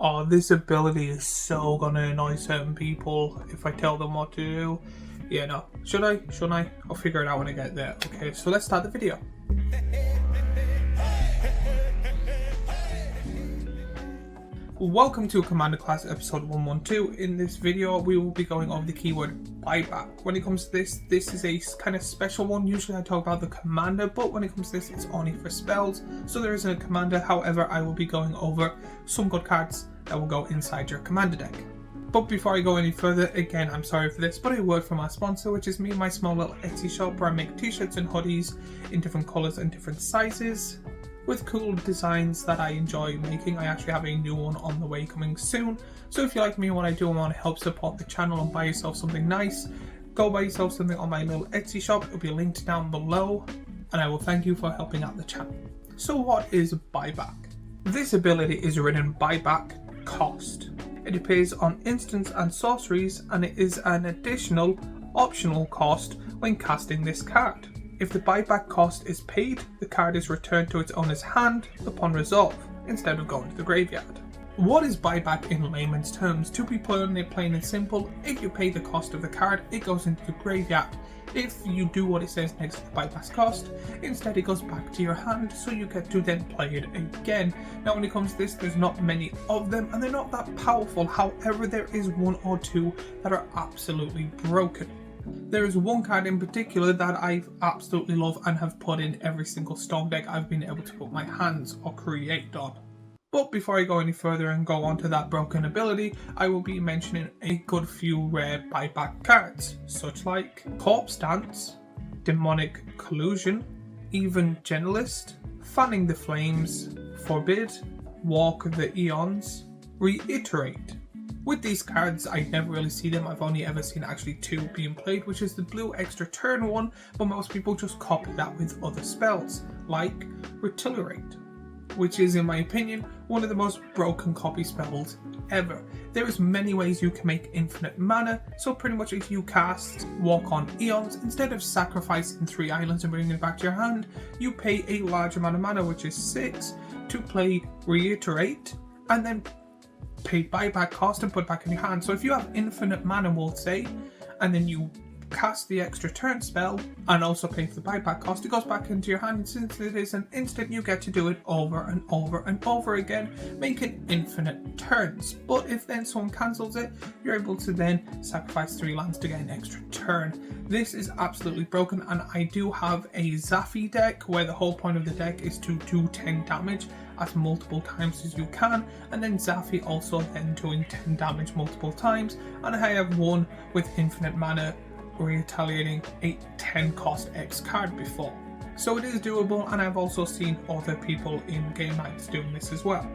Oh, this ability is so gonna annoy certain people if I tell them what to do. Yeah, no. Should I? Shouldn't I? I'll figure it out when I get there. Okay, so let's start the video. Welcome to Commander Class episode 112. In this video, we will be going over the keyword buyback. When it comes to this is a kind of special one. Usually I talk about the commander, but when it comes to this, it's only for spells. So there isn't a commander. However, I will be going over some good cards that will go inside your commander deck. But before I go any further, again, I'm sorry for this, but a word from our sponsor, which is me and my small little Etsy shop where I make t-shirts and hoodies in different colors and different sizes, with cool designs that I enjoy making. I actually have a new one on the way coming soon. So if you like me and what I do and want to help support the channel and buy yourself something nice, go buy yourself something on my little Etsy shop. It'll be linked down below, and I will thank you for helping out the channel. So what is buyback? This ability is written buyback cost. It appears on instants and sorceries, and it is an additional optional cost when casting this card. If the buyback cost is paid, the card is returned to its owner's hand upon resolve, instead of going to the graveyard. What is buyback in layman's terms? To be plain and simple, if you pay the cost of the card, it goes into the graveyard. If you do what it says next to the buyback cost, instead it goes back to your hand, so you get to then play it again. Now when it comes to this, there's not many of them, and they're not that powerful. However, there is one or two that are absolutely broken. There is one card in particular that I absolutely love and have put in every single storm deck I've been able to put my hands or create on. But before I go any further and go on to that broken ability, I will be mentioning a good few rare buyback cards, such like Corpse Dance, Demonic Collusion, Evangelist, Fanning the Flames, Forbid, Walk the Eons, Reiterate. With these cards, I never really see them. I've only ever seen actually two being played, which is the blue extra turn one, but most people just copy that with other spells, like Retaliate, which is, in my opinion, one of the most broken copy spells ever. There is many ways you can make infinite mana, so pretty much if you cast Walk on Eons, instead of sacrificing 3 islands and bringing it back to your hand, you pay a large amount of mana, which is 6, to play Reiterate, and then pay buyback cost and put back in your hand. So if you have infinite mana, we'll say, and then you cast the extra turn spell and also pay for the buyback cost, it goes back into your hand, and since it is an instant, you get to do it over and over and over again, making infinite turns. But if then someone cancels it, you're able to then sacrifice 3 lands to get an extra turn. This is absolutely broken, and I do have a Zaffi deck where the whole point of the deck is to do 10 damage as multiple times as you can, and then Zaffi also then doing 10 damage multiple times, and I have one with infinite mana retaliating a 10 cost X card before. So it is doable, and I've also seen other people in game nights doing this as well.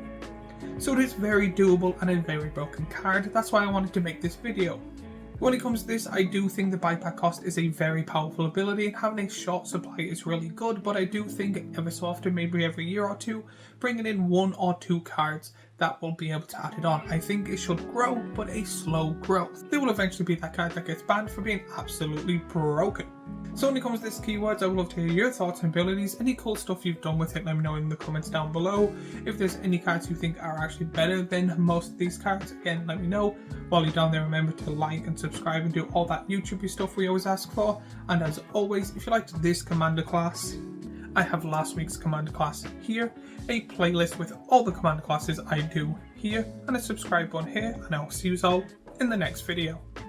So it is very doable and a very broken card. That's why I wanted to make this video. When it comes to this, I do think the buyback cost is a very powerful ability, and having a short supply is really good, but I do think ever so often, maybe every year or two, bringing in 1 or 2 cards that will be able to add it on. I think it should grow, but a slow growth. There will eventually be that card that gets banned for being absolutely broken. So when it comes to this keywords, I would love to hear your thoughts and abilities. Any cool stuff you've done with it, let me know in the comments down below. If there's any cards you think are actually better than most of these cards, again, let me know. While you're down there, remember to like and subscribe and do all that YouTube stuff we always ask for. And as always, if you liked this commander class, I have last week's commander class here, a playlist with all the commander classes I do here, and a subscribe button here, and I will see you all in the next video.